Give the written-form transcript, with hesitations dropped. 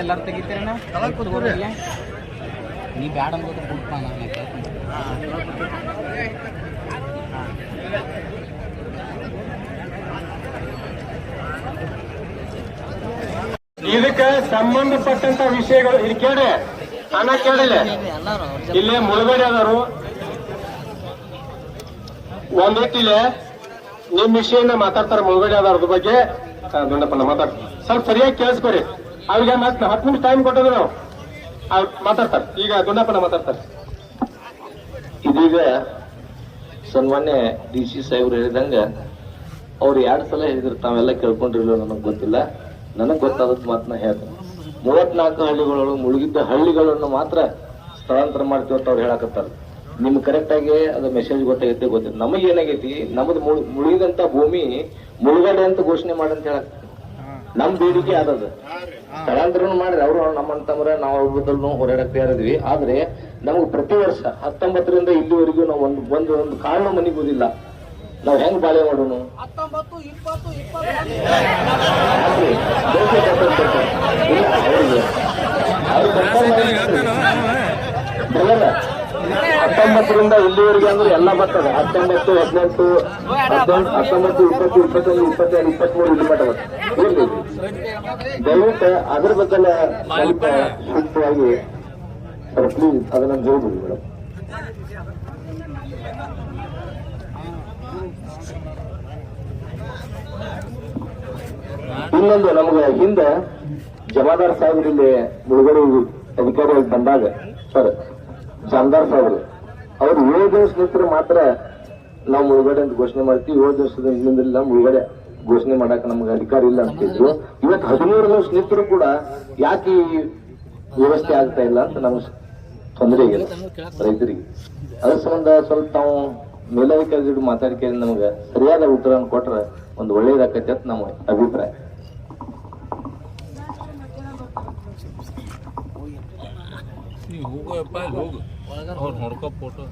ಎಲ್ಲರೂ ತೆಗಿತೀರಣ್ಣ ನೀ ಬ್ಯಾಡ ಅನ್ಬೋದು ಬಿಡ್ಪ ನಾನು ಇದಕ್ಕೆ ಸಂಬಂಧಪಟ್ಟಂತ ವಿಷಯಗಳು ಇದು ಕೇಳಿ ಹಣ ಕೇಳಿಲ್ಲ. ಇಲ್ಲೇ ಮುಳುಗಡೆ ಆದರು ಒಂದಿಟ್ಟಿಲೆ ನಿಮ್ ವಿಷಯನ ಮಾತಾಡ್ತಾರ ಮುಳುಗಡೆ ಆದವ್ರದ ಬಗ್ಗೆ ದುಂಡಪ್ಪನ ಮಾತಾಡ್ತಾರೆ ಸ್ವಲ್ಪ ಸರಿಯಾಗಿ ಕೇಳಿಸ್ಕೊರಿ. ಅವ್ರಿಗೆ ಮತ್ತೆ 10 ನಿಮಿಷ ಟೈಮ್ ಕೊಟ್ಟೋದು ನಾವು ಅವ್ರು ಮಾತಾಡ್ತಾರೆ. ಈಗ ದುಂಡಪ್ಪನ ಮಾತಾಡ್ತಾರೆ. ಇದೀಗ ಸನ್ಮಾನ್ಯ DC ಸಾಹೇಬ್ರು ಹೇಳಿದಂಗ ಅವ್ರು 2 ಸಲ ಹೇಳಿದ್ರು, ತಾವೆಲ್ಲ ಕೇಳ್ಕೊಂಡಿರ್ಲಿಲ್ಲ ನನಗ್ ಗೊತ್ತಿಲ್ಲ. ನನಗ್ ಗೊತ್ತಾದದ್ ಮಾತನ್ನ ಹೇಳ್ತಾರೆ. 34 ಹಳ್ಳಿಗಳು ಮುಳುಗಿದ್ದ ಹಳ್ಳಿಗಳನ್ನು ಮಾತ್ರ ಸ್ಥಳಾಂತರ ಮಾಡ್ತೀವತ್ತ ಅವ್ರು ಹೇಳಕತ್ತಾರ. ನಿಮ್ಗೆ ಕರೆಕ್ಟ್ ಆಗಿ ಅದ ಮೆಸೇಜ್ ಗೊತ್ತಾಗೈತೆ ಗೊತ್ತಿಲ್ಲ. ನಮಗೆ ಏನಾಗೈತಿ, ನಮ್ದು ಮುಳುಗಿದಂತ ಭೂಮಿ ಮುಳುಗಡೆ ಅಂತ ಘೋಷಣೆ ಮಾಡಂತ ಹೇಳಕ್ ನಮ್ ಬೇಡಿಕೆ ಆದದ. ಸ್ಥಳಾಂತರನು ಮಾಡಿದ್ರೆ ಅವರು ನಮ್ಮಂತಂದ್ರೆ ನಾವು ಅವ್ರ ಬದಲು ಹೋರಾಡಕ್ ತಯಾರಿದ್ವಿ. ಆದ್ರೆ ನಮ್ಗೆ ಪ್ರತಿ ವರ್ಷ 19ರಿಂದ ಇಲ್ಲಿವರೆಗೂ ನಾವು ಒಂದು ಕಾರಣ ಮನೆಗೆ ಓದಿಲ್ಲ. ನಾವ್ ಹೆಂಗ್ ಬಾಳೆ ಮಾಡೋಣ? ಬರಲ್ಲ. 19ರಿಂದ ಇಲ್ಲಿವರೆಗೆ ಅಂದ್ರೆ ಎಲ್ಲ ಬರ್ತದೆ. 19, 18, 19, 20, 21, 22, 23 ಇಲ್ಲಿ ಮಟ್ಟ ಬರ್ತದೆ. ದಯವಿಟ್ಟು ಅದ್ರ ಬಗ್ಗೆಲ್ಲ ಸ್ವಲ್ಪ ಸೂಕ್ತವಾಗಿ ಪ್ಲೀಸ್ ಅದನ್ನ ಹೇಳ್ಬೋದು ಮೇಡಮ್. ಇನ್ನೊಂದು ನಮ್ಗೆ ಹಿಂದೆ ಜಮಾದಾರ್ ಸಾಹೇಬ್ರು ಇಲ್ಲಿ ಮುಳುಗಡೆ ಅಧಿಕಾರಿಯಾಗಿ ಬಂದಾಗ ಸರ್ ಜಾಮದಾರ್ ಸಾಹೇಬ್ರು ಅವ್ರು 7 ದಿವಸ ನಿಂತರೆ ಮಾತ್ರ ನಾವು ಮುಳುಗಡೆ ಅಂತ ಘೋಷಣೆ ಮಾಡ್ತೀವಿ. 7 ದಿವಸದ ಹಿಂದಿಲ್ಲ ಮುಳುಗಡೆ ಘೋಷಣೆ ಮಾಡಕ್ ನಮ್ಗೆ ಅಧಿಕಾರ ಇಲ್ಲ ಅಂತಿದ್ರು. ಇವತ್ತು 13 ದಿವಸ ನಿಂತರೂ ಕೂಡ ಯಾಕೆ ಈ ವ್ಯವಸ್ಥೆ ಆಗ್ತಾ ಇಲ್ಲ ಅಂತ ನಮ್ಗೆ ತೊಂದರೆ ಆಗಿಲ್ಲ ರೈತರಿಗೆ. ಅದ್ರ ಸಂಬಂಧ ಸ್ವಲ್ಪ ನಾವು ಮೇಲಧಿಕಾರಿಗಳು ಮಾತಾಡಿಕೆ ನಮ್ಗೆ ಸರಿಯಾದ ಉತ್ತರ ಕೊಟ್ರೆ ಒಂದು ಒಳ್ಳೇದಾಕೈತೆ ಅಂತ ನಮ್ಮ ಅಭಿಪ್ರಾಯ. ಅವ್ರು ನೋಡ್ಕೋ ಫೋಟೋ